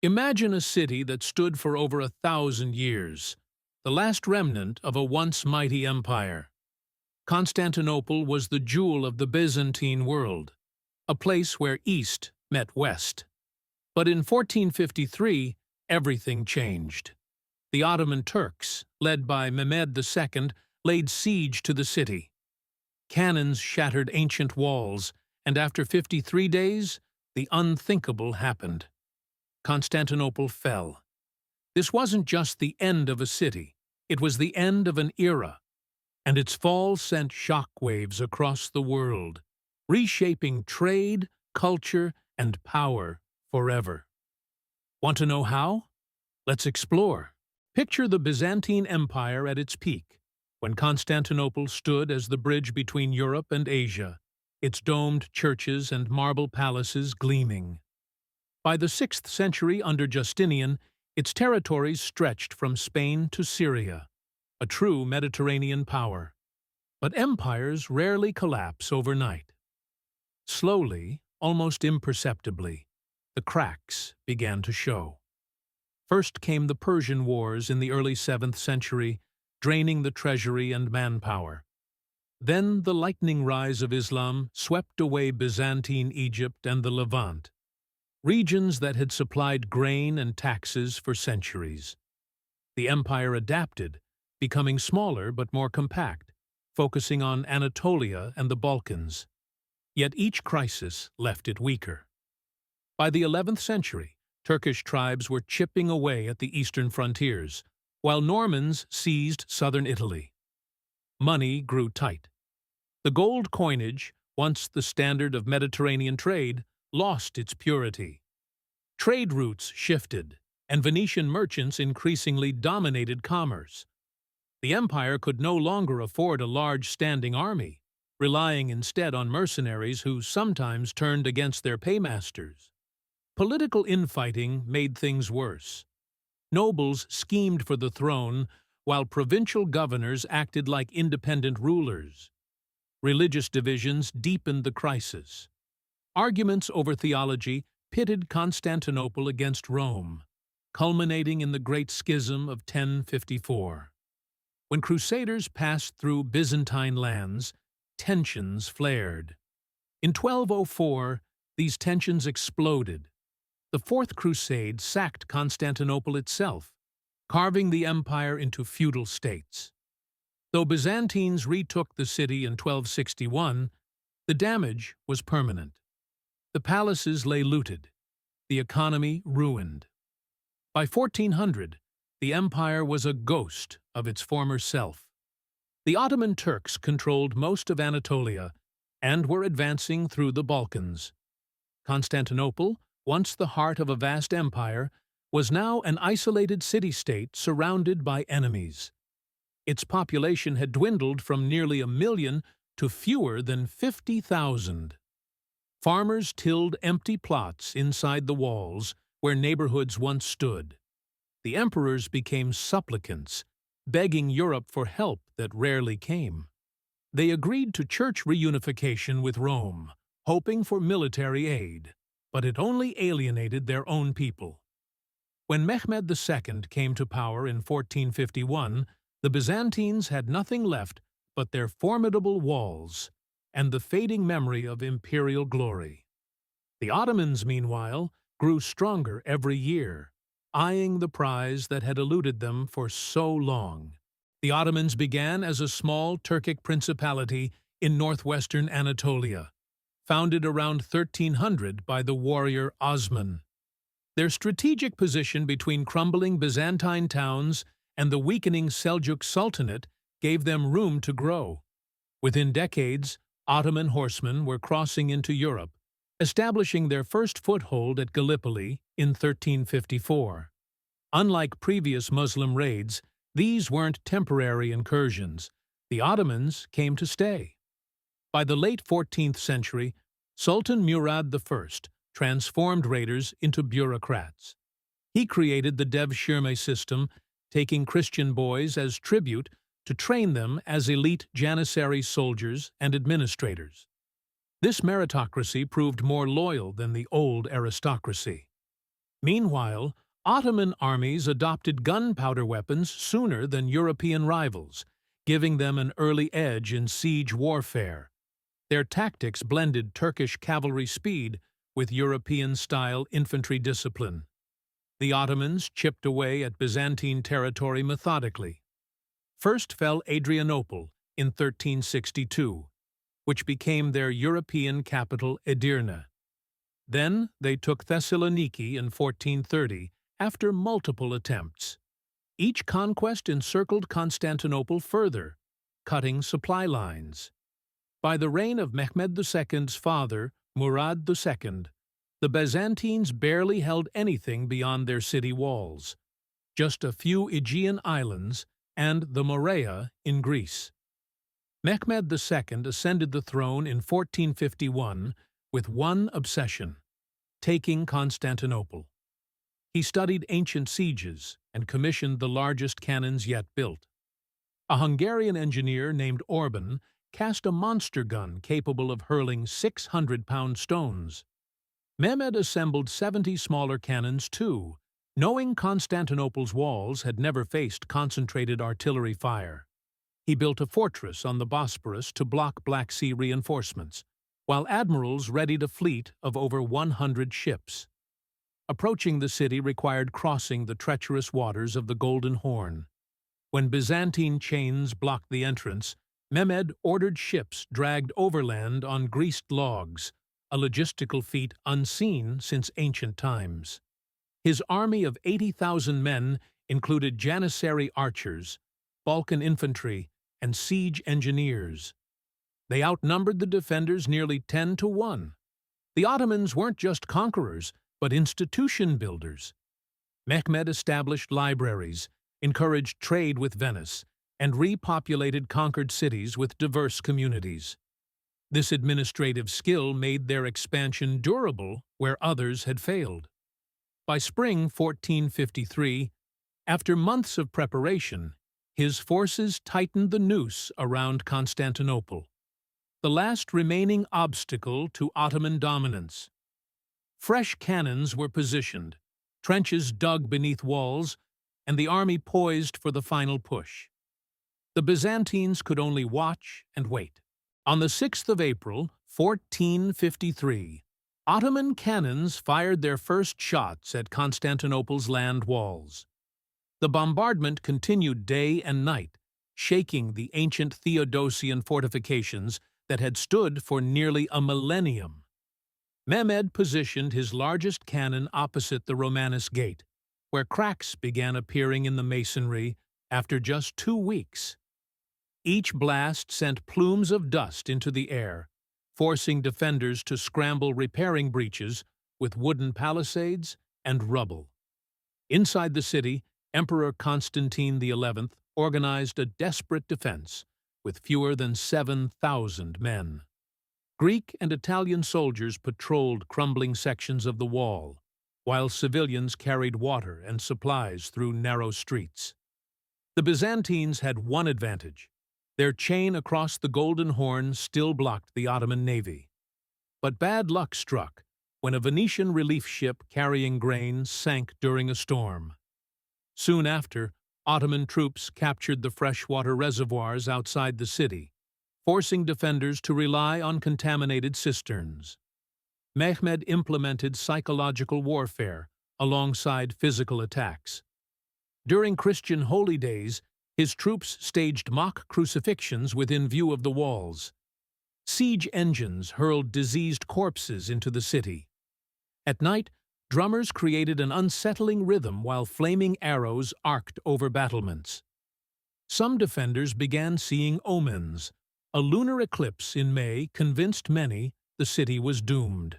Imagine a city that stood for over 1,000 years, the last remnant of a once mighty empire. Constantinople was the jewel of the Byzantine world, a place where East met West. But in 1453, everything changed. The Ottoman Turks, led by Mehmed II, laid siege to the city. Cannons shattered ancient walls, and after 53 days, the unthinkable happened. Constantinople fell. This wasn't just the end of a city, it was the end of an era, and its fall sent shockwaves across the world, reshaping trade, culture, and power forever. Want to know how? Let's explore. Picture the Byzantine Empire at its peak, when Constantinople stood as the bridge between Europe and Asia, its domed churches and marble palaces gleaming. By the 6th century under Justinian, its territories stretched from Spain to Syria, a true Mediterranean power. But empires rarely collapse overnight. Slowly, almost imperceptibly, the cracks began to show. First came the Persian Wars in the early 7th century, draining the treasury and manpower. Then the lightning rise of Islam swept away Byzantine Egypt and the Levant, regions that had supplied grain and taxes for centuries. The empire adapted, becoming smaller but more compact, focusing on Anatolia and the Balkans. Yet each crisis left it weaker. By the 11th century, Turkish tribes were chipping away at the eastern frontiers, while Normans seized southern Italy. Money grew tight. The gold coinage, once the standard of Mediterranean trade, lost its purity. Trade routes shifted, and Venetian merchants increasingly dominated commerce. The empire could no longer afford a large standing army, relying instead on mercenaries who sometimes turned against their paymasters. Political infighting made things worse. Nobles schemed for the throne, while provincial governors acted like independent rulers. Religious divisions deepened the crisis. Arguments over theology pitted Constantinople against Rome, culminating in the Great Schism of 1054. When crusaders passed through Byzantine lands, tensions flared. In 1204, these tensions exploded. The Fourth Crusade sacked Constantinople itself, carving the empire into feudal states. Though Byzantines retook the city in 1261, the damage was permanent. The palaces lay looted, the economy ruined. By 1400, the empire was a ghost of its former self. The Ottoman Turks controlled most of Anatolia and were advancing through the Balkans. Constantinople, once the heart of a vast empire, was now an isolated city-state surrounded by enemies. Its population had dwindled from nearly 1 million to fewer than 50,000. Farmers tilled empty plots inside the walls where neighborhoods once stood. The emperors became supplicants, begging Europe for help that rarely came. They agreed to church reunification with Rome, hoping for military aid, but it only alienated their own people. When Mehmed II came to power in 1451, the Byzantines had nothing left but their formidable walls and the fading memory of imperial glory. The Ottomans, meanwhile, grew stronger every year, eyeing the prize that had eluded them for so long. The Ottomans began as a small Turkic principality in northwestern Anatolia, founded around 1300 by the warrior Osman. Their strategic position between crumbling Byzantine towns and the weakening Seljuk Sultanate gave them room to grow. Within decades, Ottoman horsemen were crossing into Europe, establishing their first foothold at Gallipoli in 1354. Unlike previous Muslim raids, these weren't temporary incursions. The Ottomans came to stay. By the late 14th century, Sultan Murad I transformed raiders into bureaucrats. He created the Devshirme system, taking Christian boys as tribute to train them as elite Janissary soldiers and administrators. This meritocracy proved more loyal than the old aristocracy. Meanwhile, Ottoman armies adopted gunpowder weapons sooner than European rivals, giving them an early edge in siege warfare. Their tactics blended Turkish cavalry speed with European-style infantry discipline. The Ottomans chipped away at Byzantine territory methodically. First fell Adrianople in 1362, which became their European capital Edirne. Then they took Thessaloniki in 1430 after multiple attempts. Each conquest encircled Constantinople further, cutting supply lines. By the reign of Mehmed II's father, Murad II, the Byzantines barely held anything beyond their city walls, just a few Aegean islands and the Morea in Greece. Mehmed II ascended the throne in 1451 with one obsession: taking Constantinople. He studied ancient sieges and commissioned the largest cannons yet built. A Hungarian engineer named Orban cast a monster gun capable of hurling 600-pound stones. Mehmed assembled 70 smaller cannons too, knowing Constantinople's walls had never faced concentrated artillery fire. He built a fortress on the Bosporus to block Black Sea reinforcements, while admirals readied a fleet of over 100 ships. Approaching the city required crossing the treacherous waters of the Golden Horn. When Byzantine chains blocked the entrance, Mehmed ordered ships dragged overland on greased logs, a logistical feat unseen since ancient times. His army of 80,000 men included Janissary archers, Balkan infantry, and siege engineers. They outnumbered the defenders nearly 10-1. The Ottomans weren't just conquerors, but institution builders. Mehmed established libraries, encouraged trade with Venice, and repopulated conquered cities with diverse communities. This administrative skill made their expansion durable where others had failed. By spring 1453, after months of preparation, his forces tightened the noose around Constantinople, the last remaining obstacle to Ottoman dominance. Fresh cannons were positioned, trenches dug beneath walls, and the army poised for the final push. The Byzantines could only watch and wait. On the 6th of April, 1453, Ottoman cannons fired their first shots at Constantinople's land walls. The bombardment continued day and night, shaking the ancient Theodosian fortifications that had stood for nearly a millennium. Mehmed positioned his largest cannon opposite the Romanus Gate, where cracks began appearing in the masonry after just 2 weeks. Each blast sent plumes of dust into the air, forcing defenders to scramble repairing breaches with wooden palisades and rubble. Inside the city, Emperor Constantine XI organized a desperate defense with fewer than 7,000 men. Greek and Italian soldiers patrolled crumbling sections of the wall, while civilians carried water and supplies through narrow streets. The Byzantines had one advantage: their chain across the Golden Horn still blocked the Ottoman navy. But bad luck struck when a Venetian relief ship carrying grain sank during a storm. Soon after, Ottoman troops captured the freshwater reservoirs outside the city, forcing defenders to rely on contaminated cisterns. Mehmed implemented psychological warfare alongside physical attacks. During Christian holy days, his troops staged mock crucifixions within view of the walls. Siege engines hurled diseased corpses into the city. At night, drummers created an unsettling rhythm while flaming arrows arced over battlements. Some defenders began seeing omens. A lunar eclipse in May convinced many the city was doomed.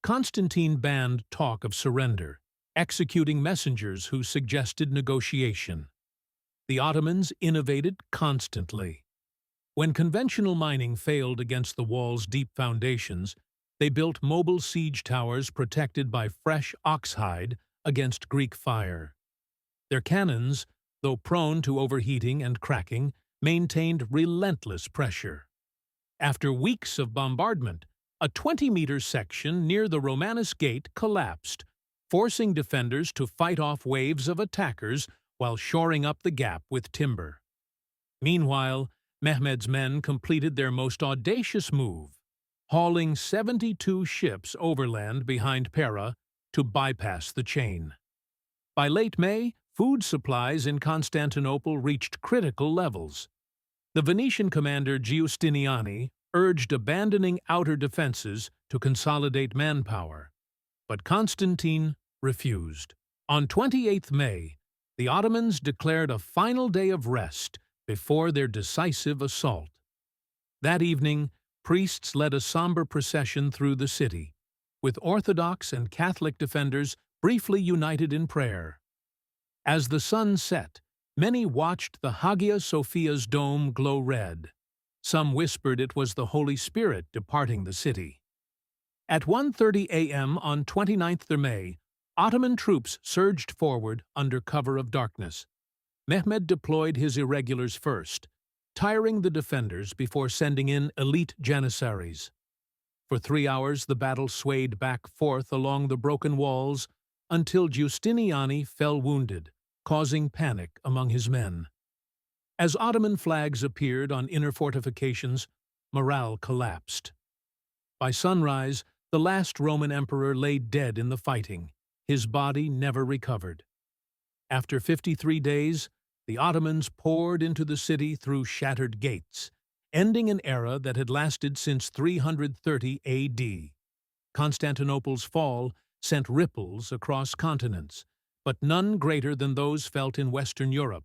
Constantine banned talk of surrender, executing messengers who suggested negotiation. The Ottomans innovated constantly. When conventional mining failed against the wall's deep foundations, they built mobile siege towers protected by fresh oxhide against Greek fire. Their cannons, though prone to overheating and cracking, maintained relentless pressure. After weeks of bombardment, a 20-meter section near the Romanus Gate collapsed, forcing defenders to fight off waves of attackers while shoring up the gap with timber. Meanwhile, Mehmed's men completed their most audacious move, hauling 72 ships overland behind Pera to bypass the chain. By late May, food supplies in Constantinople reached critical levels. The Venetian commander Giustiniani urged abandoning outer defenses to consolidate manpower, but Constantine refused. On 28 May, the Ottomans declared a final day of rest before their decisive assault. That evening, priests led a somber procession through the city, with Orthodox and Catholic defenders briefly united in prayer. As the sun set, many watched the Hagia Sophia's dome glow red. Some whispered it was the Holy Spirit departing the city. At 1:30 a.m. on 29th May, Ottoman troops surged forward under cover of darkness. Mehmed deployed his irregulars first, tiring the defenders before sending in elite janissaries. For 3 hours the battle swayed back forth along the broken walls until Giustiniani fell wounded, causing panic among his men. As Ottoman flags appeared on inner fortifications, morale collapsed. By sunrise, the last Roman emperor lay dead in the fighting, his body never recovered. After 53 days, the Ottomans poured into the city through shattered gates, ending an era that had lasted since 330 AD. Constantinople's fall sent ripples across continents, but none greater than those felt in Western Europe,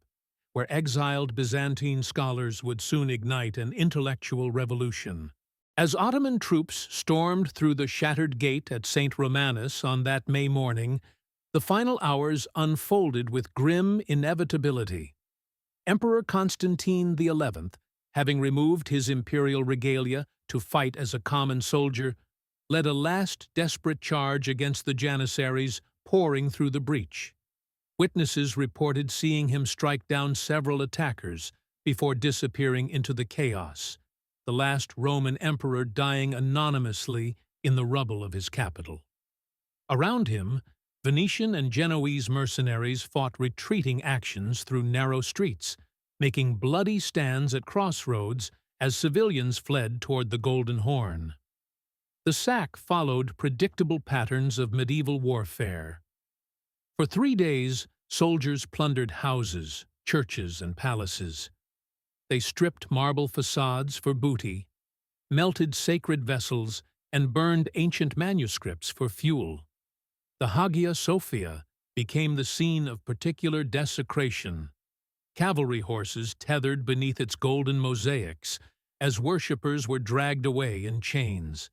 where exiled Byzantine scholars would soon ignite an intellectual revolution. As Ottoman troops stormed through the shattered gate at St. Romanus on that May morning, the final hours unfolded with grim inevitability. Emperor Constantine XI, having removed his imperial regalia to fight as a common soldier, led a last desperate charge against the janissaries pouring through the breach. Witnesses reported seeing him strike down several attackers before disappearing into the chaos, the last Roman emperor dying anonymously in the rubble of his capital. Around him, Venetian and Genoese mercenaries fought retreating actions through narrow streets, making bloody stands at crossroads as civilians fled toward the Golden Horn. The sack followed predictable patterns of medieval warfare. For 3 days, soldiers plundered houses, churches, and palaces. They stripped marble facades for booty, melted sacred vessels, and burned ancient manuscripts for fuel. The Hagia Sophia became the scene of particular desecration. Cavalry horses tethered beneath its golden mosaics as worshippers were dragged away in chains.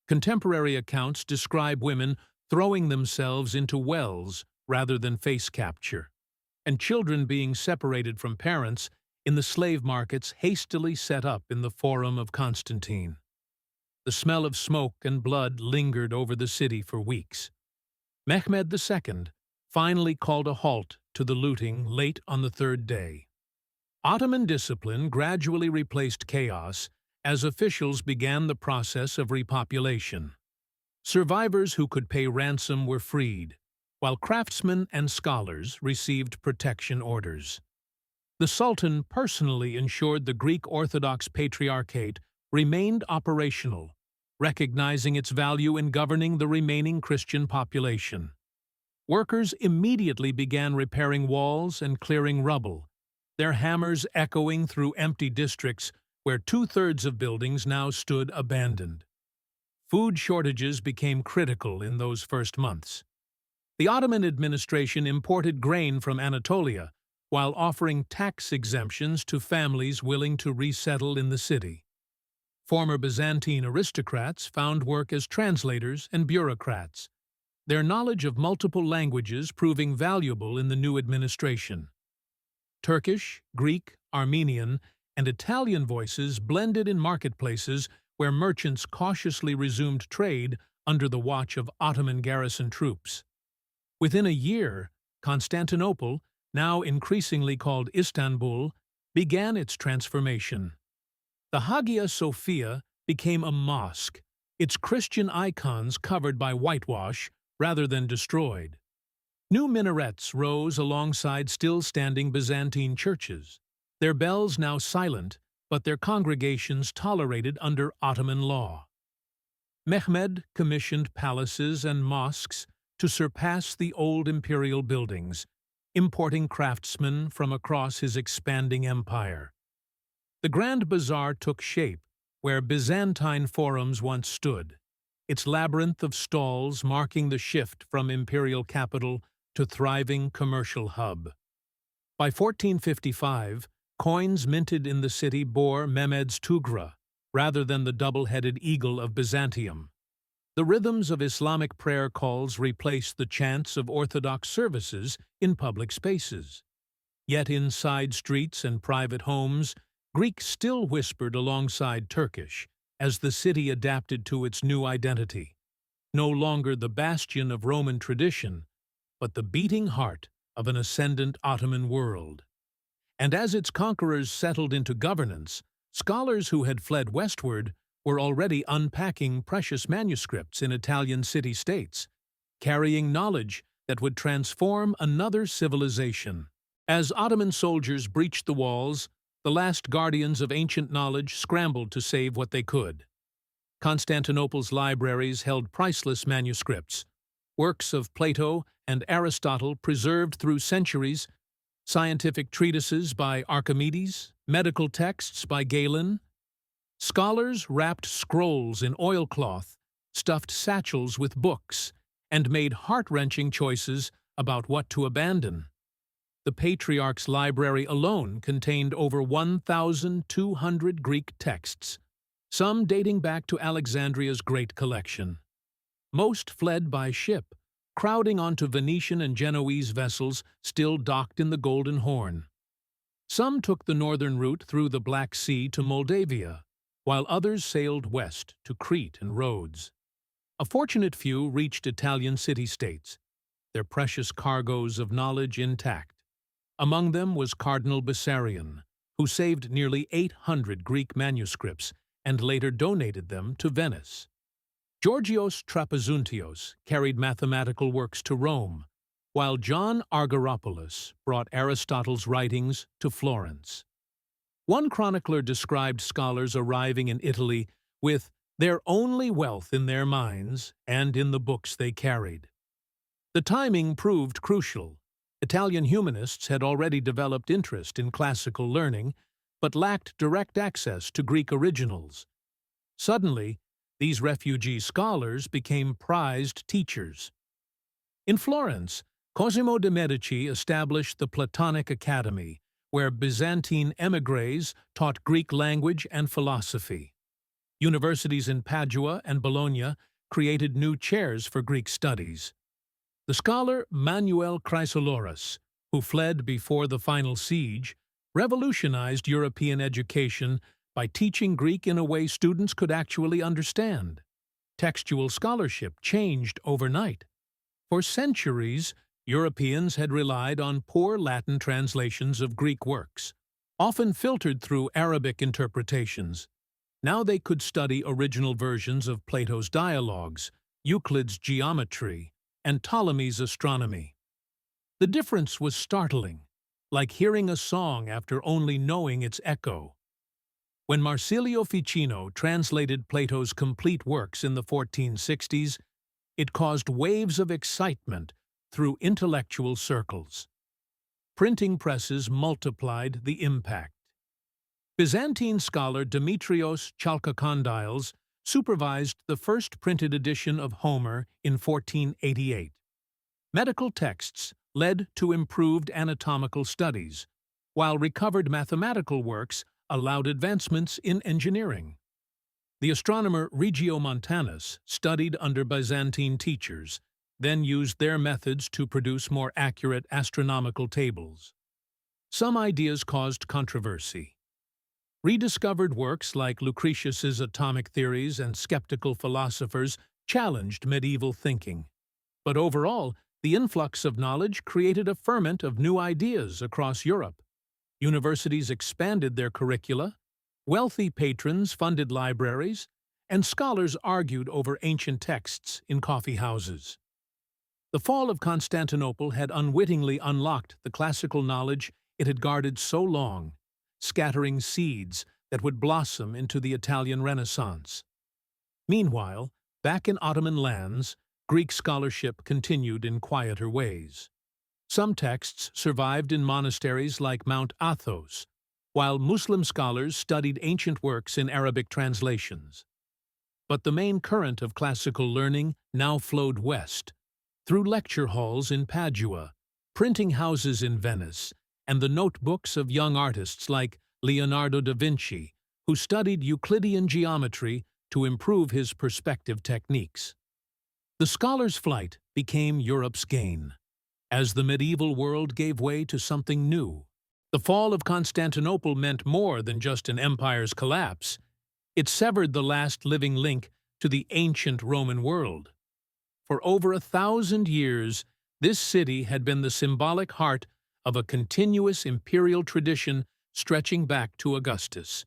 Contemporary accounts describe women throwing themselves into wells rather than face capture, and children being separated from parents in the slave markets hastily set up in the Forum of Constantine. The smell of smoke and blood lingered over the city for weeks. Mehmed II finally called a halt to the looting late on the 3rd day. Ottoman discipline gradually replaced chaos as officials began the process of repopulation. Survivors who could pay ransom were freed, while craftsmen and scholars received protection orders. The Sultan personally ensured the Greek Orthodox Patriarchate remained operational, recognizing its value in governing the remaining Christian population. Workers immediately began repairing walls and clearing rubble, their hammers echoing through empty districts where 2/3 of buildings now stood abandoned. Food shortages became critical in those first months. The Ottoman administration imported grain from Anatolia while offering tax exemptions to families willing to resettle in the city. Former Byzantine aristocrats found work as translators and bureaucrats, their knowledge of multiple languages proving valuable in the new administration. Turkish, Greek, Armenian, and Italian voices blended in marketplaces where merchants cautiously resumed trade under the watch of Ottoman garrison troops. Within a year, Constantinople, now increasingly called Istanbul, began its transformation. The Hagia Sophia became a mosque, its Christian icons covered by whitewash, rather than destroyed. New minarets rose alongside still-standing Byzantine churches, their bells now silent, but their congregations tolerated under Ottoman law. Mehmed commissioned palaces and mosques to surpass the old imperial buildings, importing craftsmen from across his expanding empire. The Grand Bazaar took shape where Byzantine forums once stood, its labyrinth of stalls marking the shift from imperial capital to thriving commercial hub. By 1455, coins minted in the city bore Mehmed's tugra, rather than the double-headed eagle of Byzantium. The rhythms of Islamic prayer calls replaced the chants of Orthodox services in public spaces. Yet in side streets and private homes, Greek still whispered alongside Turkish, as the city adapted to its new identity. No longer the bastion of Roman tradition, but the beating heart of an ascendant Ottoman world. And as its conquerors settled into governance, scholars who had fled westward were already unpacking precious manuscripts in Italian city-states, carrying knowledge that would transform another civilization. As Ottoman soldiers breached the walls, the last guardians of ancient knowledge scrambled to save what they could. Constantinople's libraries held priceless manuscripts, works of Plato and Aristotle preserved through centuries, scientific treatises by Archimedes, medical texts by Galen. Scholars wrapped scrolls in oilcloth, stuffed satchels with books, and made heart-wrenching choices about what to abandon. The Patriarch's library alone contained over 1,200 Greek texts, some dating back to Alexandria's great collection. Most fled by ship, crowding onto Venetian and Genoese vessels still docked in the Golden Horn. Some took the northern route through the Black Sea to Moldavia, while others sailed west to Crete and Rhodes. A fortunate few reached Italian city-states, their precious cargoes of knowledge intact. Among them was Cardinal Bessarion, who saved nearly 800 Greek manuscripts and later donated them to Venice. Georgios Trapezountios carried mathematical works to Rome, while John Argyropoulos brought Aristotle's writings to Florence. One chronicler described scholars arriving in Italy with their only wealth in their minds and in the books they carried. The timing proved crucial. Italian humanists had already developed interest in classical learning, but lacked direct access to Greek originals. Suddenly, these refugee scholars became prized teachers. In Florence, Cosimo de' Medici established the Platonic Academy, where Byzantine émigrés taught Greek language and philosophy. Universities in Padua and Bologna created new chairs for Greek studies. The scholar Manuel Chrysoloras, who fled before the final siege, revolutionized European education by teaching Greek in a way students could actually understand. Textual scholarship changed overnight. For centuries, Europeans had relied on poor Latin translations of Greek works, often filtered through Arabic interpretations. Now they could study original versions of Plato's dialogues, Euclid's geometry, and Ptolemy's astronomy. The difference was startling, like hearing a song after only knowing its echo. When Marsilio Ficino translated Plato's complete works in the 1460s, it caused waves of excitement through intellectual circles. Printing presses multiplied the impact. Byzantine scholar Demetrios Chalkokondyles supervised the first printed edition of Homer in 1488. Medical texts led to improved anatomical studies, while recovered mathematical works allowed advancements in engineering. The astronomer Regiomontanus studied under Byzantine teachers, then used their methods to produce more accurate astronomical tables. Some ideas caused controversy. Rediscovered works like Lucretius's atomic theories and skeptical philosophers challenged medieval thinking. But overall, the influx of knowledge created a ferment of new ideas across Europe. Universities expanded their curricula, wealthy patrons funded libraries, and scholars argued over ancient texts in coffee houses. The fall of Constantinople had unwittingly unlocked the classical knowledge it had guarded so long, scattering seeds that would blossom into the Italian Renaissance. Meanwhile, back in Ottoman lands, Greek scholarship continued in quieter ways. Some texts survived in monasteries like Mount Athos, while Muslim scholars studied ancient works in Arabic translations. But the main current of classical learning now flowed west, through lecture halls in Padua, printing houses in Venice, and the notebooks of young artists like Leonardo da Vinci, who studied Euclidean geometry to improve his perspective techniques. The scholar's flight became Europe's gain, as the medieval world gave way to something new. The fall of Constantinople meant more than just an empire's collapse. It severed the last living link to the ancient Roman world. For over 1,000 years, this city had been the symbolic heart of a continuous imperial tradition stretching back to Augustus.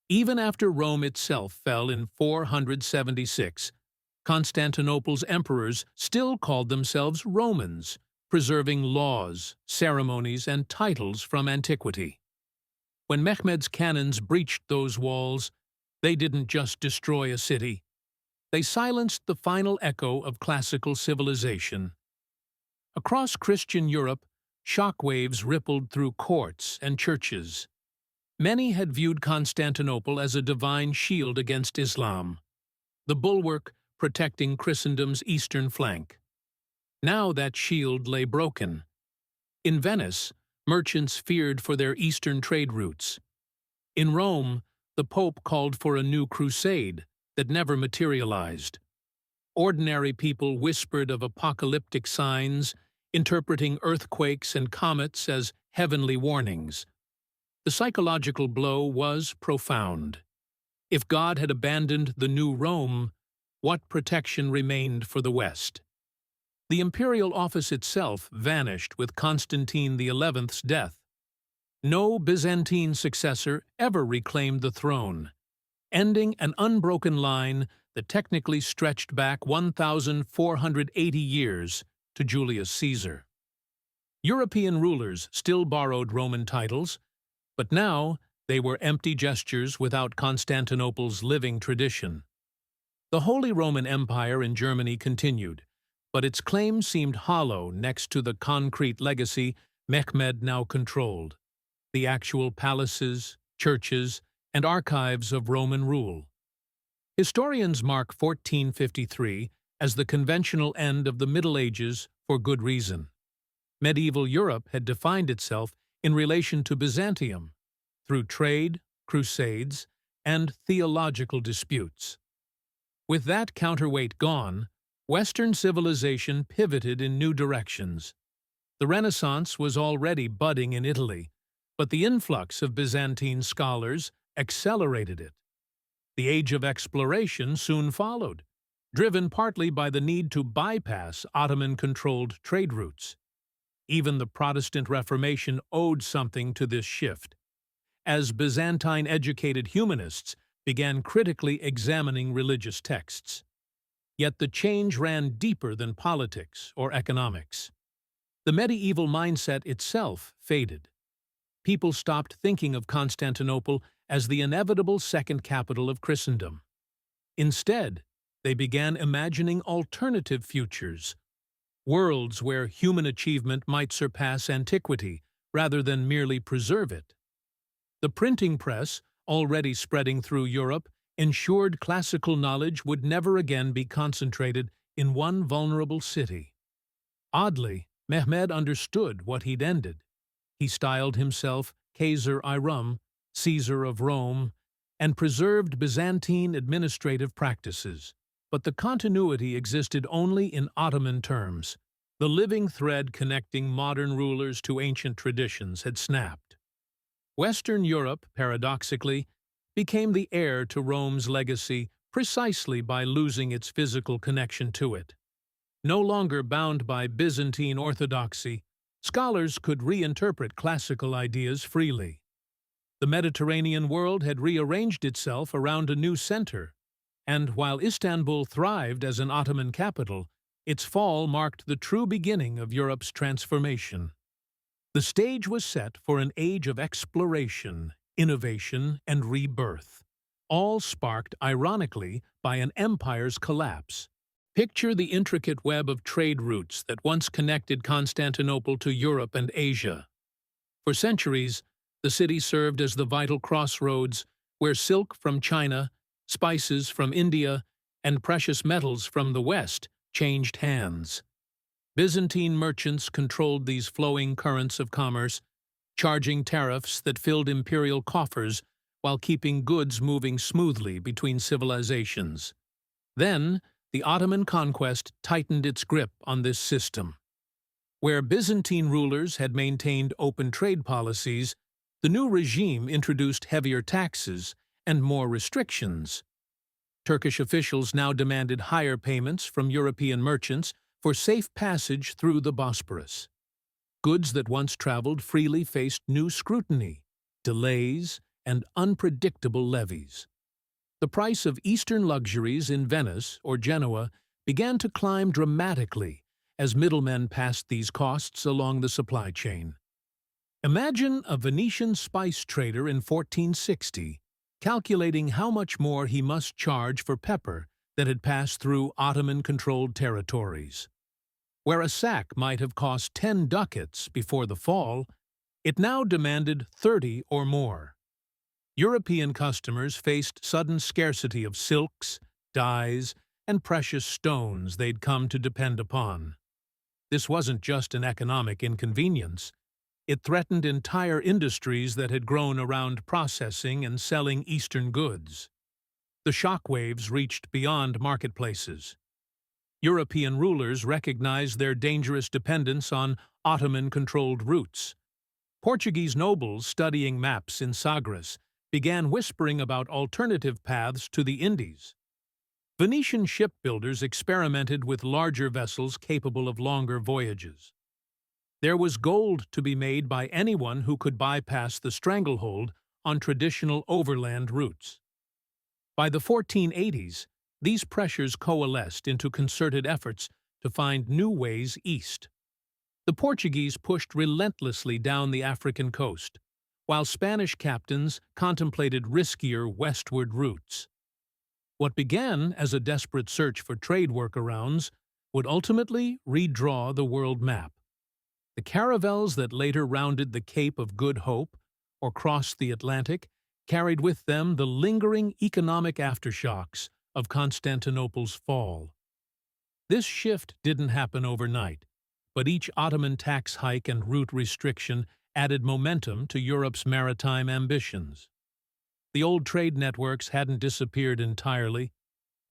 Even after Rome itself fell in 476, Constantinople's emperors still called themselves Romans, preserving laws, ceremonies, and titles from antiquity. When Mehmed's cannons breached those walls, they didn't just destroy a city. They silenced the final echo of classical civilization. Across Christian Europe, shockwaves rippled through courts and churches. Many had viewed Constantinople as a divine shield against Islam, the bulwark protecting Christendom's eastern flank. Now that shield lay broken. In Venice, merchants feared for their eastern trade routes. In Rome, the Pope called for a new crusade that never materialized. Ordinary people whispered of apocalyptic signs, interpreting earthquakes and comets as heavenly warnings. The psychological blow was profound. If God had abandoned the new Rome, what protection remained for the West? The imperial office itself vanished with Constantine XI's death. No Byzantine successor ever reclaimed the throne, ending an unbroken line that technically stretched back 1,480 years to Julius Caesar. European rulers still borrowed Roman titles, but now they were empty gestures without Constantinople's living tradition. The Holy Roman Empire in Germany continued, but its claim seemed hollow next to the concrete legacy Mehmed now controlled: the actual palaces, churches, and archives of Roman rule. Historians mark 1453 as the conventional end of the Middle Ages for good reason. Medieval Europe had defined itself in relation to Byzantium, through trade, crusades, and theological disputes. With that counterweight gone, Western civilization pivoted in new directions. The Renaissance was already budding in Italy, but the influx of Byzantine scholars accelerated it. The Age of Exploration soon followed, driven partly by the need to bypass Ottoman-controlled trade routes. Even the Protestant Reformation owed something to this shift, as Byzantine-educated humanists began critically examining religious texts. Yet the change ran deeper than politics or economics. The medieval mindset itself faded. People stopped thinking of Constantinople as the inevitable second capital of Christendom. Instead, they began imagining alternative futures, worlds where human achievement might surpass antiquity rather than merely preserve it. The printing press, already spreading through Europe, ensured classical knowledge would never again be concentrated in one vulnerable city. Oddly, Mehmed understood what he'd ended. He styled himself Kaiser-i-Rum, Caesar of Rome, and preserved Byzantine administrative practices. But the continuity existed only in Ottoman terms. The living thread connecting modern rulers to ancient traditions had snapped. Western Europe, paradoxically, became the heir to Rome's legacy precisely by losing its physical connection to it. No longer bound by Byzantine orthodoxy, scholars could reinterpret classical ideas freely. The Mediterranean world had rearranged itself around a new center, and while Istanbul thrived as an Ottoman capital, Its fall marked the true beginning of Europe's transformation. The stage was set for an age of exploration, innovation, and rebirth, all sparked, ironically, by an empire's collapse. Picture the intricate web of trade routes that once connected Constantinople to Europe and Asia. For centuries, the city served as the vital crossroads where silk from China, spices from India, and precious metals from the West changed hands. Byzantine merchants controlled these flowing currents of commerce, charging tariffs that filled imperial coffers while keeping goods moving smoothly between civilizations. Then, the Ottoman conquest tightened its grip on this system. Where Byzantine rulers had maintained open trade policies, the new regime introduced heavier taxes and more restrictions. Turkish officials now demanded higher payments from European merchants for safe passage through the Bosporus. Goods that once traveled freely faced new scrutiny, delays, and unpredictable levies. The price of Eastern luxuries in Venice or Genoa began to climb dramatically as middlemen passed these costs along the supply chain. Imagine a Venetian spice trader in 1460 calculating how much more he must charge for pepper that had passed through Ottoman-controlled territories. Where a sack might have cost 10 ducats before the fall, it now demanded 30 or more. European customers faced sudden scarcity of silks, dyes, and precious stones they'd come to depend upon. This wasn't just an economic inconvenience. It threatened entire industries that had grown around processing and selling Eastern goods. The shockwaves reached beyond marketplaces. European rulers recognized their dangerous dependence on Ottoman-controlled routes. Portuguese nobles studying maps in Sagres began whispering about alternative paths to the Indies. Venetian shipbuilders experimented with larger vessels capable of longer voyages. There was gold to be made by anyone who could bypass the stranglehold on traditional overland routes. By the 1480s, these pressures coalesced into concerted efforts to find new ways east. The Portuguese pushed relentlessly down the African coast, while Spanish captains contemplated riskier westward routes. What began as a desperate search for trade workarounds would ultimately redraw the world map. The caravels that later rounded the Cape of Good Hope or crossed the Atlantic carried with them the lingering economic aftershocks of Constantinople's fall. This shift didn't happen overnight, but each Ottoman tax hike and route restriction added momentum to Europe's maritime ambitions. The old trade networks hadn't disappeared entirely.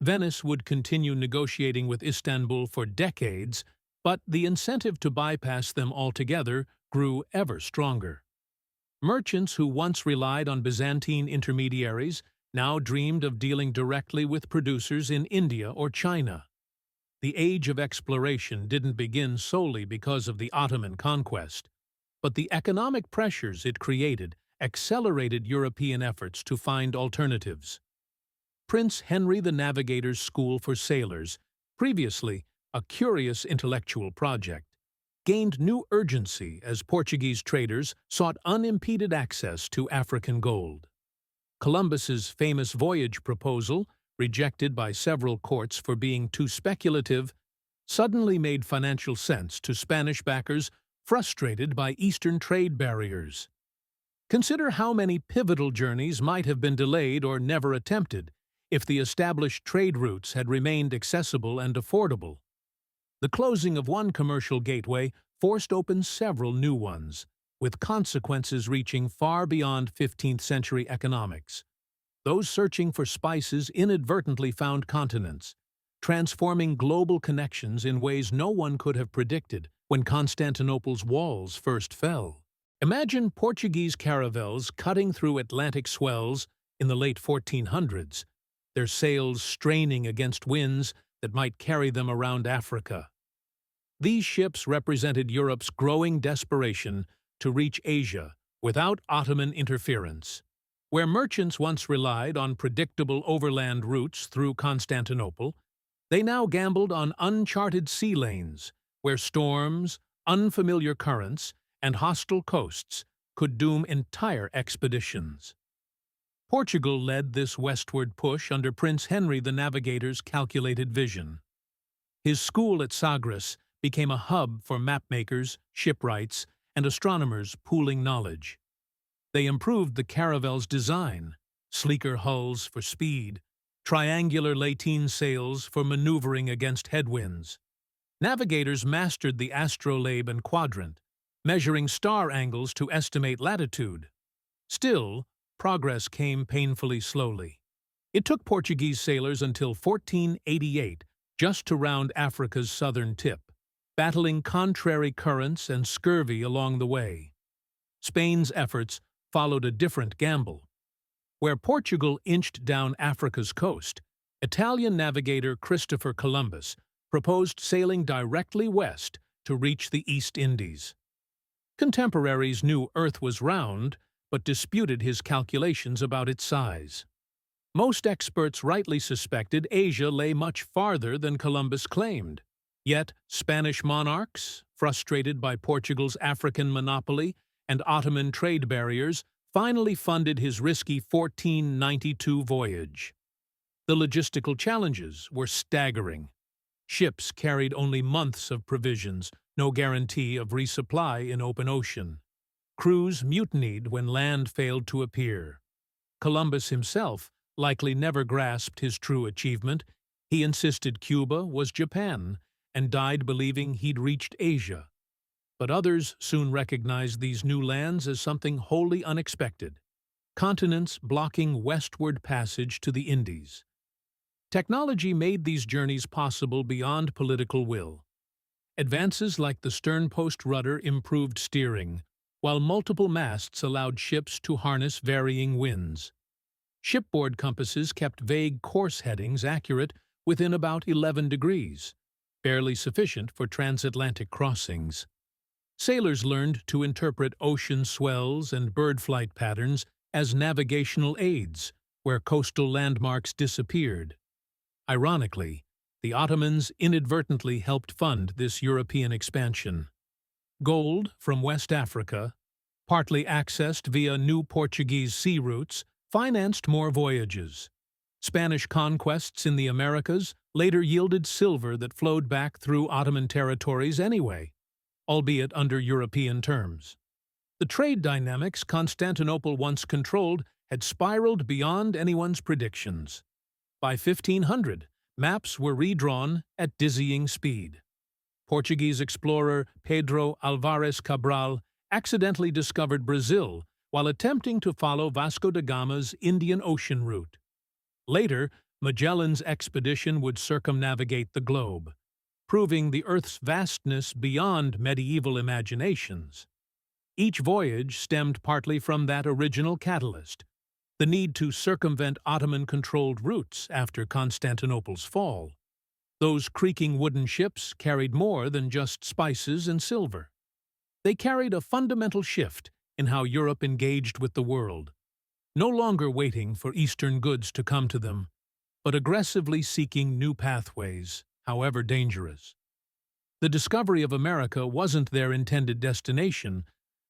Venice would continue negotiating with Istanbul for decades, but the incentive to bypass them altogether grew ever stronger. Merchants who once relied on Byzantine intermediaries now dreamed of dealing directly with producers in India or China. The age of exploration didn't begin solely because of the Ottoman conquest, but the economic pressures it created accelerated European efforts to find alternatives. Prince Henry the Navigator's School for Sailors, previously a curious intellectual project, gained new urgency as Portuguese traders sought unimpeded access to African gold. Columbus's famous voyage proposal, rejected by several courts for being too speculative, suddenly made financial sense to Spanish backers frustrated by Eastern trade barriers. Consider how many pivotal journeys might have been delayed or never attempted if the established trade routes had remained accessible and affordable. The closing of one commercial gateway forced open several new ones, with consequences reaching far beyond 15th-century economics. Those searching for spices inadvertently found continents, transforming global connections in ways no one could have predicted when Constantinople's walls first fell. Imagine Portuguese caravels cutting through Atlantic swells in the late 1400s, their sails straining against winds that might carry them around Africa. These ships represented Europe's growing desperation to reach Asia without Ottoman interference. Where merchants once relied on predictable overland routes through Constantinople, They now gambled on uncharted sea lanes, where storms, unfamiliar currents, and hostile coasts could doom entire expeditions. Portugal led this westward push under Prince Henry the Navigator's calculated vision. His school at Sagres became a hub for mapmakers, shipwrights, and astronomers pooling knowledge. They improved the caravel's design, sleeker hulls for speed, triangular lateen sails for maneuvering against headwinds. Navigators mastered the astrolabe and quadrant, measuring star angles to estimate latitude. Still, progress came painfully slowly. It took Portuguese sailors until 1488 just to round Africa's southern tip, battling contrary currents and scurvy along the way. Spain's efforts followed a different gamble. Where Portugal inched down Africa's coast, Italian navigator Christopher Columbus proposed sailing directly west to reach the East Indies. Contemporaries knew Earth was round, but disputed his calculations about its size. Most experts rightly suspected Asia lay much farther than Columbus claimed. Yet Spanish monarchs, frustrated by Portugal's African monopoly and Ottoman trade barriers, finally funded his risky 1492 voyage. The logistical challenges were staggering. Ships carried only months of provisions, no guarantee of resupply in open ocean. Crews mutinied when land failed to appear. Columbus himself likely never grasped his true achievement. He insisted Cuba was Japan and died believing he'd reached Asia. But others soon recognized these new lands as something wholly unexpected, continents blocking westward passage to the Indies. Technology made these journeys possible beyond political will. Advances like the sternpost rudder improved steering, while multiple masts allowed ships to harness varying winds. Shipboard compasses kept vague course headings accurate within about 11 degrees, barely sufficient for transatlantic crossings. Sailors learned to interpret ocean swells and bird flight patterns as navigational aids, where coastal landmarks disappeared. Ironically, the Ottomans inadvertently helped fund this European expansion. Gold from West Africa, partly accessed via new Portuguese sea routes, financed more voyages. Spanish conquests in the Americas later yielded silver that flowed back through Ottoman territories anyway, albeit under European terms. The trade dynamics Constantinople once controlled had spiraled beyond anyone's predictions. By 1500, maps were redrawn at dizzying speed. Portuguese explorer Pedro Álvares Cabral accidentally discovered Brazil while attempting to follow Vasco da Gama's Indian Ocean route. Later, Magellan's expedition would circumnavigate the globe, proving the Earth's vastness beyond medieval imaginations. Each voyage stemmed partly from that original catalyst, the need to circumvent Ottoman-controlled routes after Constantinople's fall. Those creaking wooden ships carried more than just spices and silver. They carried a fundamental shift in how Europe engaged with the world, no longer waiting for Eastern goods to come to them, but aggressively seeking new pathways, however dangerous. The discovery of America wasn't their intended destination,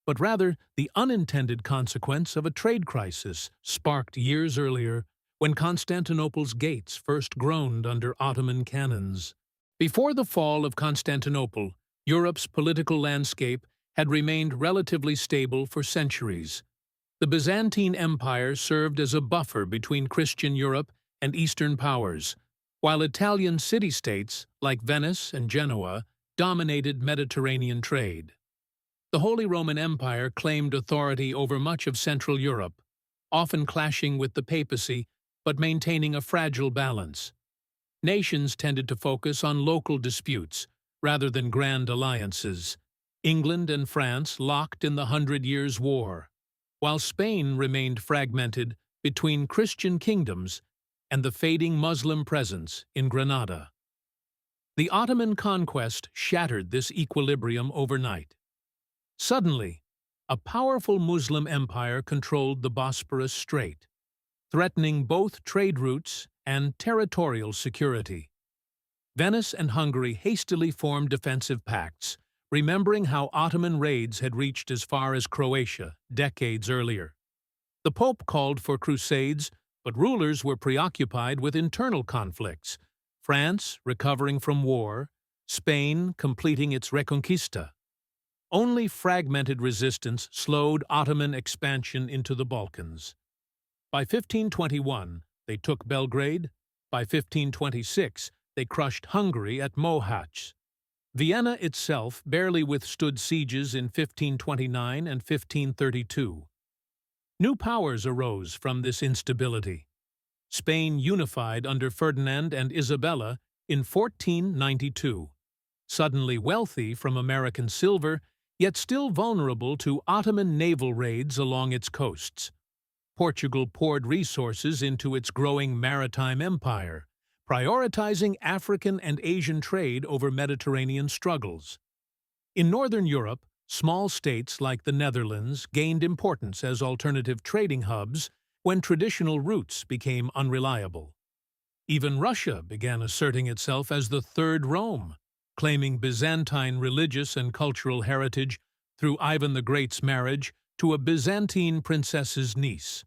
but rather the unintended consequence of a trade crisis sparked years earlier when Constantinople's gates first groaned under Ottoman cannons. Before the fall of Constantinople, Europe's political landscape had remained relatively stable for centuries. The Byzantine Empire served as a buffer between Christian Europe and Eastern powers, while Italian city-states like Venice and Genoa dominated Mediterranean trade. The Holy Roman Empire claimed authority over much of Central Europe, often clashing with the papacy but maintaining a fragile balance. Nations tended to focus on local disputes rather than grand alliances. England and France locked in the Hundred Years' War, while Spain remained fragmented between Christian kingdoms and the fading Muslim presence in Granada. The Ottoman conquest shattered this equilibrium overnight. Suddenly, a powerful Muslim empire controlled the Bosporus Strait, threatening both trade routes and territorial security. Venice and Hungary hastily formed defensive pacts, remembering how Ottoman raids had reached as far as Croatia decades earlier. The Pope called for crusades, but rulers were preoccupied with internal conflicts, France recovering from war, Spain completing its Reconquista. Only fragmented resistance slowed Ottoman expansion into the Balkans. By 1521, they took Belgrade. By 1526, they crushed Hungary at Mohacs. Vienna itself barely withstood sieges in 1529 and 1532. New powers arose from this instability. Spain unified under Ferdinand and Isabella in 1492. Suddenly wealthy from American silver, yet still vulnerable to Ottoman naval raids along its coasts. Portugal poured resources into its growing maritime empire, prioritizing African and Asian trade over Mediterranean struggles. In Northern Europe, small states like the Netherlands gained importance as alternative trading hubs when traditional routes became unreliable. Even Russia began asserting itself as the Third Rome, claiming Byzantine religious and cultural heritage through Ivan the Great's marriage to a Byzantine princess's niece.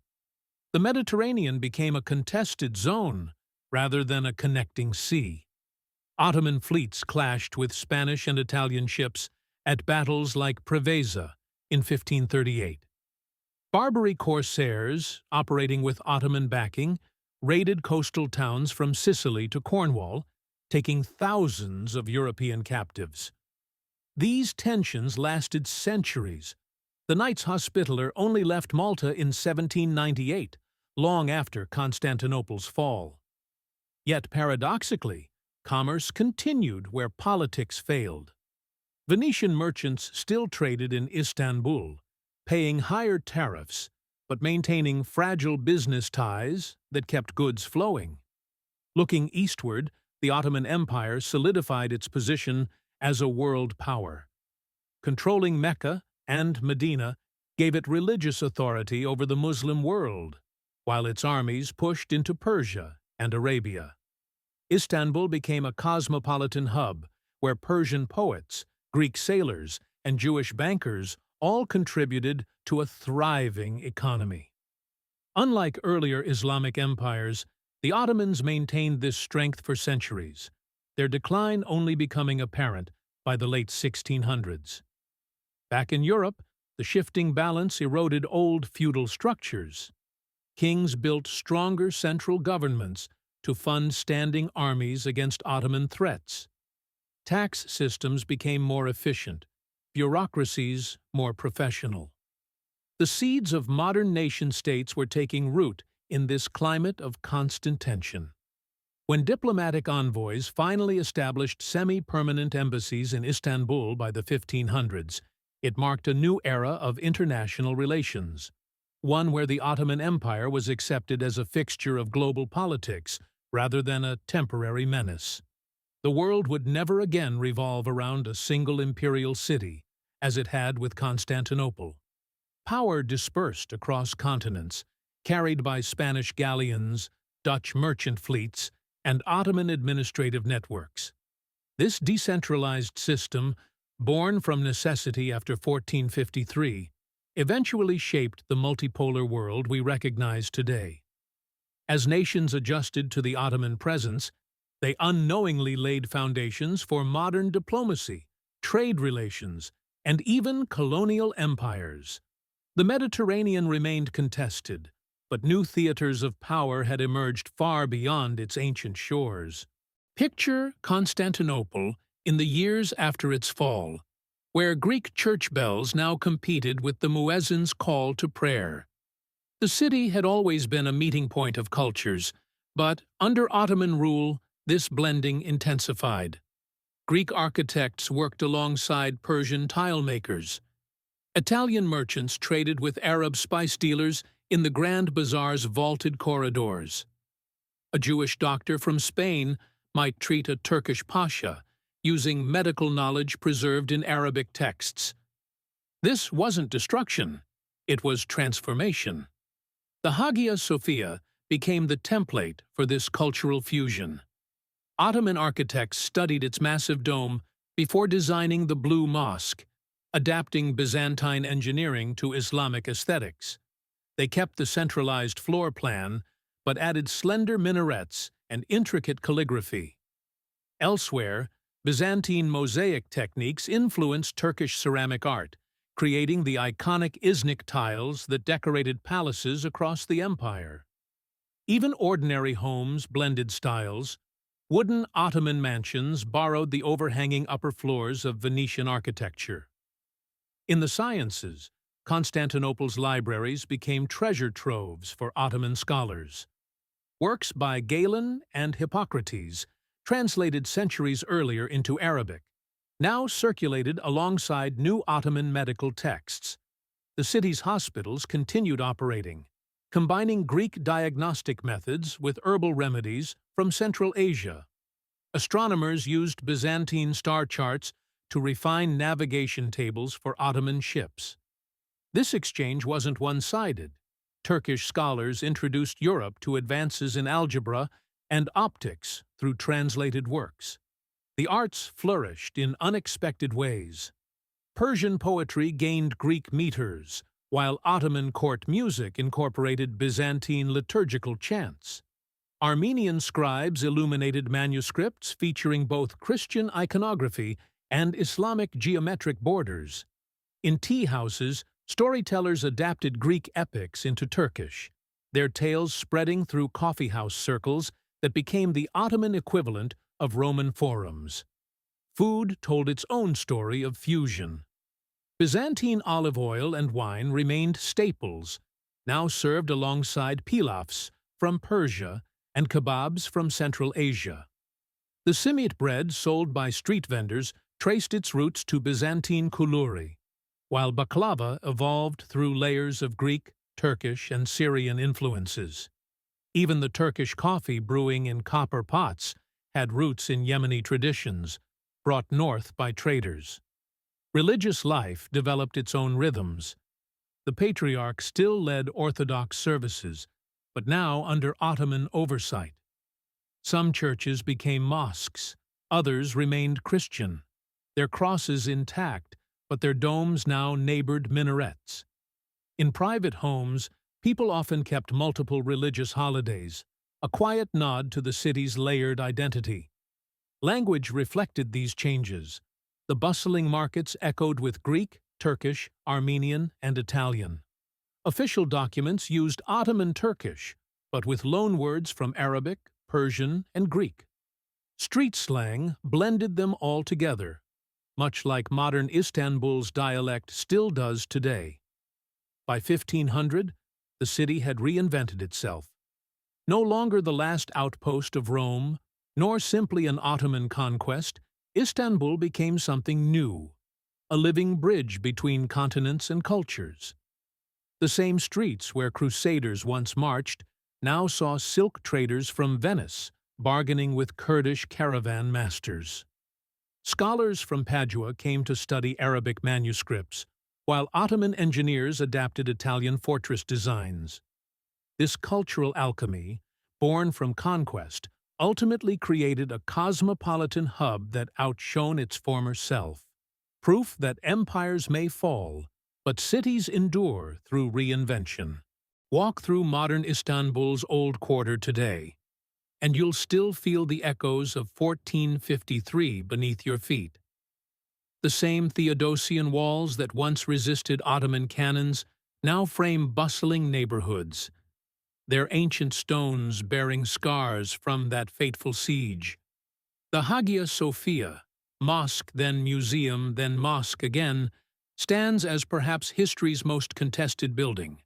The Mediterranean became a contested zone rather than a connecting sea. Ottoman fleets clashed with Spanish and Italian ships at battles like Preveza in 1538. Barbary corsairs, operating with Ottoman backing, raided coastal towns from Sicily to Cornwall, taking thousands of European captives. These tensions lasted centuries. The Knights Hospitaller only left Malta in 1798, long after Constantinople's fall. Yet paradoxically, commerce continued where politics failed. Venetian merchants still traded in Istanbul, paying higher tariffs, but maintaining fragile business ties that kept goods flowing. Looking eastward, the Ottoman Empire solidified its position as a world power. Controlling Mecca and Medina gave it religious authority over the Muslim world, while its armies pushed into Persia and Arabia. Istanbul became a cosmopolitan hub where Persian poets, Greek sailors, and Jewish bankers all contributed to a thriving economy. Unlike earlier Islamic empires, the Ottomans maintained this strength for centuries, their decline only becoming apparent by the late 1600s. Back in Europe, the shifting balance eroded old feudal structures. Kings built stronger central governments to fund standing armies against Ottoman threats. Tax systems became more efficient, bureaucracies more professional. The seeds of modern nation-states were taking root in this climate of constant tension. When diplomatic envoys finally established semi-permanent embassies in Istanbul by the 1500s, it marked a new era of international relations, one where the Ottoman Empire was accepted as a fixture of global politics rather than a temporary menace. The world would never again revolve around a single imperial city, as it had with Constantinople. Power dispersed across continents, carried by Spanish galleons, Dutch merchant fleets, and Ottoman administrative networks. This decentralized system, born from necessity after 1453, eventually shaped the multipolar world we recognize today. As nations adjusted to the Ottoman presence, they unknowingly laid foundations for modern diplomacy, trade relations, and even colonial empires. The Mediterranean remained contested, but new theaters of power had emerged far beyond its ancient shores. Picture Constantinople in the years after its fall, where Greek church bells now competed with the muezzin's call to prayer. The city had always been a meeting point of cultures, but under Ottoman rule, this blending intensified. Greek architects worked alongside Persian tile makers. Italian merchants traded with Arab spice dealers in the Grand Bazaar's vaulted corridors. A Jewish doctor from Spain might treat a Turkish pasha, using medical knowledge preserved in Arabic texts. This wasn't destruction, it was transformation. The Hagia Sophia became the template for this cultural fusion. Ottoman architects studied its massive dome before designing the Blue Mosque, adapting Byzantine engineering to Islamic aesthetics. They kept the centralized floor plan, but added slender minarets and intricate calligraphy. Elsewhere, Byzantine mosaic techniques influenced Turkish ceramic art, creating the iconic Iznik tiles that decorated palaces across the empire. Even ordinary homes blended styles. Wooden Ottoman mansions borrowed the overhanging upper floors of Venetian architecture. In the sciences, Constantinople's libraries became treasure troves for Ottoman scholars. Works by Galen and Hippocrates, translated centuries earlier into Arabic, now circulated alongside new Ottoman medical texts. The city's hospitals continued operating, combining Greek diagnostic methods with herbal remedies from Central Asia. Astronomers used Byzantine star charts to refine navigation tables for Ottoman ships. This exchange wasn't one-sided. Turkish scholars introduced Europe to advances in algebra and optics through translated works. The arts flourished in unexpected ways. Persian poetry gained Greek meters, while Ottoman court music incorporated Byzantine liturgical chants. Armenian scribes illuminated manuscripts featuring both Christian iconography and Islamic geometric borders. In tea houses, storytellers adapted Greek epics into Turkish, their tales spreading through coffeehouse circles that became the Ottoman equivalent of Roman forums. Food told its own story of fusion. Byzantine olive oil and wine remained staples, now served alongside pilafs from Persia and kebabs from Central Asia. The simit bread sold by street vendors traced its roots to Byzantine koulouri, while baklava evolved through layers of Greek, Turkish, and Syrian influences. Even the Turkish coffee brewing in copper pots had roots in Yemeni traditions, brought north by traders. Religious life developed its own rhythms. The Patriarch still led Orthodox services, but now under Ottoman oversight. Some churches became mosques, others remained Christian, their crosses intact, but their domes now neighbored minarets. In private homes, people often kept multiple religious holidays, a quiet nod to the city's layered identity. Language reflected these changes. The bustling markets echoed with Greek, Turkish, Armenian, and Italian. Official documents used Ottoman Turkish, but with loanwords from Arabic, Persian, and Greek. Street slang blended them all together, much like modern Istanbul's dialect still does today. By 1500, the city had reinvented itself. No longer the last outpost of Rome, nor simply an Ottoman conquest, Istanbul became something new, a living bridge between continents and cultures. The same streets where crusaders once marched now saw silk traders from Venice bargaining with Kurdish caravan masters. Scholars from Padua came to study Arabic manuscripts, while Ottoman engineers adapted Italian fortress designs. This cultural alchemy, born from conquest, ultimately created a cosmopolitan hub that outshone its former self. Proof that empires may fall, but cities endure through reinvention. Walk through modern Istanbul's old quarter today, and you'll still feel the echoes of 1453 beneath your feet. The same Theodosian walls that once resisted Ottoman cannons now frame bustling neighborhoods, their ancient stones bearing scars from that fateful siege. The Hagia Sophia, mosque then museum then mosque again, stands as perhaps history's most contested building.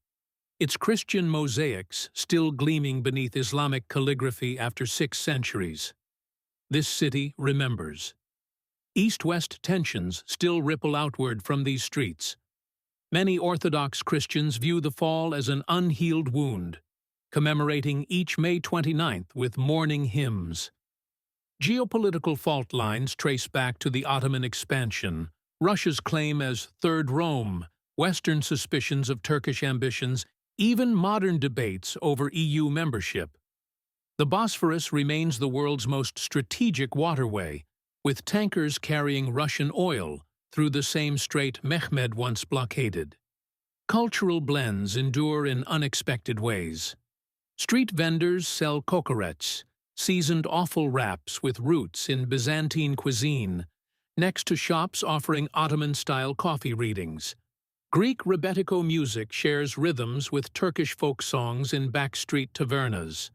Its Christian mosaics still gleaming beneath Islamic calligraphy after 6 centuries. This city remembers. East-west tensions still ripple outward from these streets. Many Orthodox Christians view the fall as an unhealed wound, commemorating each May 29th with mourning hymns. Geopolitical fault lines trace back to the Ottoman expansion, Russia's claim as Third Rome, Western suspicions of Turkish ambitions, even modern debates over EU membership. The Bosphorus remains the world's most strategic waterway, with tankers carrying Russian oil through the same strait Mehmed once blockaded. Cultural blends endure in unexpected ways. Street vendors sell kokorets, seasoned offal wraps with roots in Byzantine cuisine, next to shops offering Ottoman-style coffee readings. Greek rebetiko music shares rhythms with Turkish folk songs in backstreet tavernas.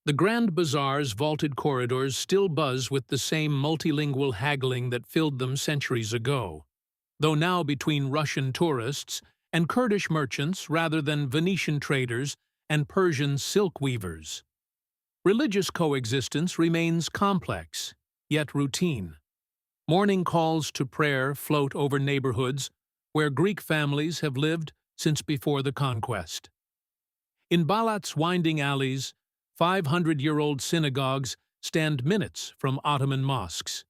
The Grand Bazaar's vaulted corridors still buzz with the same multilingual haggling that filled them centuries ago, though now between Russian tourists and Kurdish merchants rather than Venetian traders and Persian silk weavers. Religious coexistence remains complex, yet routine. Morning calls to prayer float over neighborhoods where Greek families have lived since before the conquest. In Balat's winding alleys, 500-year-old synagogues stand minutes from Ottoman mosques.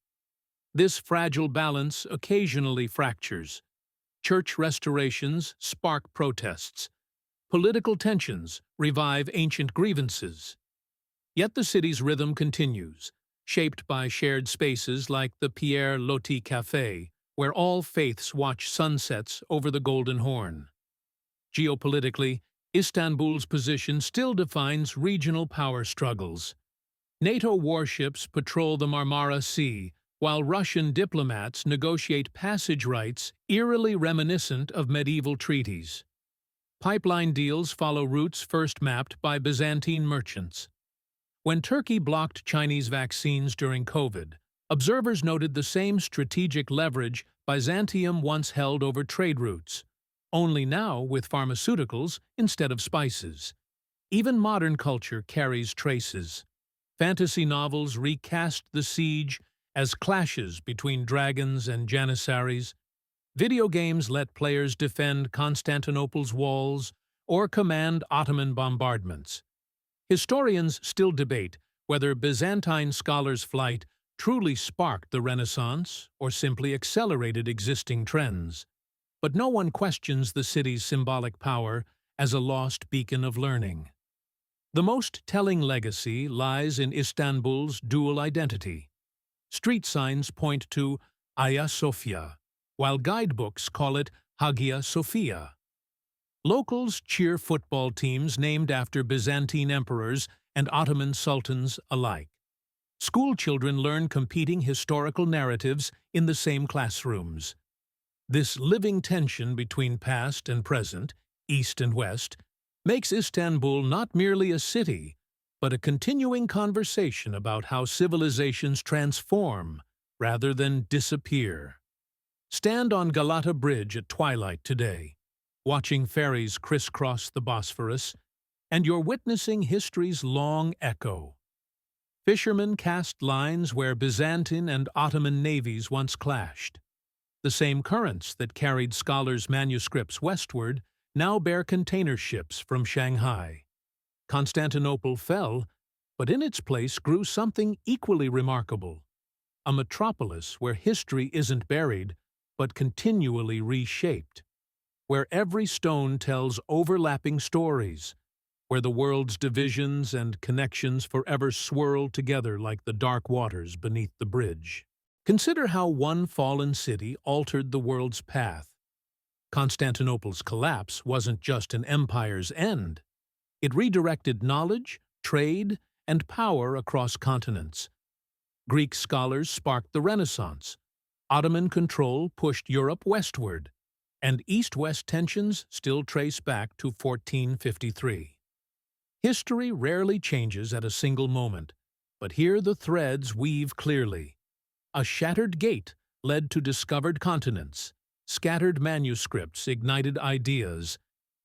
This fragile balance occasionally fractures. Church restorations spark protests. Political tensions revive ancient grievances. Yet the city's rhythm continues, shaped by shared spaces like the Pierre Loti Café, where all faiths watch sunsets over the Golden Horn. Geopolitically, Istanbul's position still defines regional power struggles. NATO warships patrol the Marmara Sea, while Russian diplomats negotiate passage rights eerily reminiscent of medieval treaties. Pipeline deals follow routes first mapped by Byzantine merchants. When Turkey blocked Chinese vaccines during COVID, observers noted the same strategic leverage Byzantium once held over trade routes, only now with pharmaceuticals instead of spices. Even modern culture carries traces. Fantasy novels recast the siege as clashes between dragons and janissaries. Video games let players defend Constantinople's walls or command Ottoman bombardments. Historians still debate whether Byzantine scholars' flight truly sparked the Renaissance or simply accelerated existing trends. But no one questions the city's symbolic power as a lost beacon of learning. The most telling legacy lies in Istanbul's dual identity. Street signs point to Hagia Sophia, while guidebooks call it Hagia Sophia. Locals cheer football teams named after Byzantine emperors and Ottoman sultans alike. School children learn competing historical narratives in the same classrooms. This living tension between past and present, east and west, makes Istanbul not merely a city, but a continuing conversation about how civilizations transform rather than disappear. Stand on Galata Bridge at twilight today, watching ferries crisscross the Bosphorus, and you're witnessing history's long echo. Fishermen cast lines where Byzantine and Ottoman navies once clashed. The same currents that carried scholars' manuscripts westward now bear container ships from Shanghai. Constantinople fell, but in its place grew something equally remarkable: a metropolis where history isn't buried, but continually reshaped, where every stone tells overlapping stories, where the world's divisions and connections forever swirl together like the dark waters beneath the bridge. Consider how one fallen city altered the world's path. Constantinople's collapse wasn't just an empire's end. It redirected knowledge, trade, and power across continents. Greek scholars sparked the Renaissance. Ottoman control pushed Europe westward, and East-West tensions still trace back to 1453. History rarely changes at a single moment, but here the threads weave clearly. A shattered gate led to discovered continents, scattered manuscripts ignited ideas,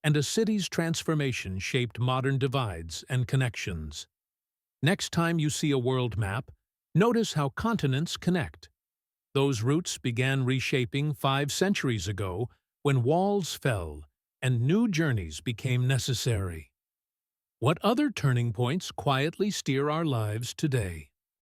and a city's transformation shaped modern divides and connections. Next time you see a world map, notice how continents connect. Those roots began reshaping 5 centuries ago when walls fell and new journeys became necessary. What other turning points quietly steer our lives today?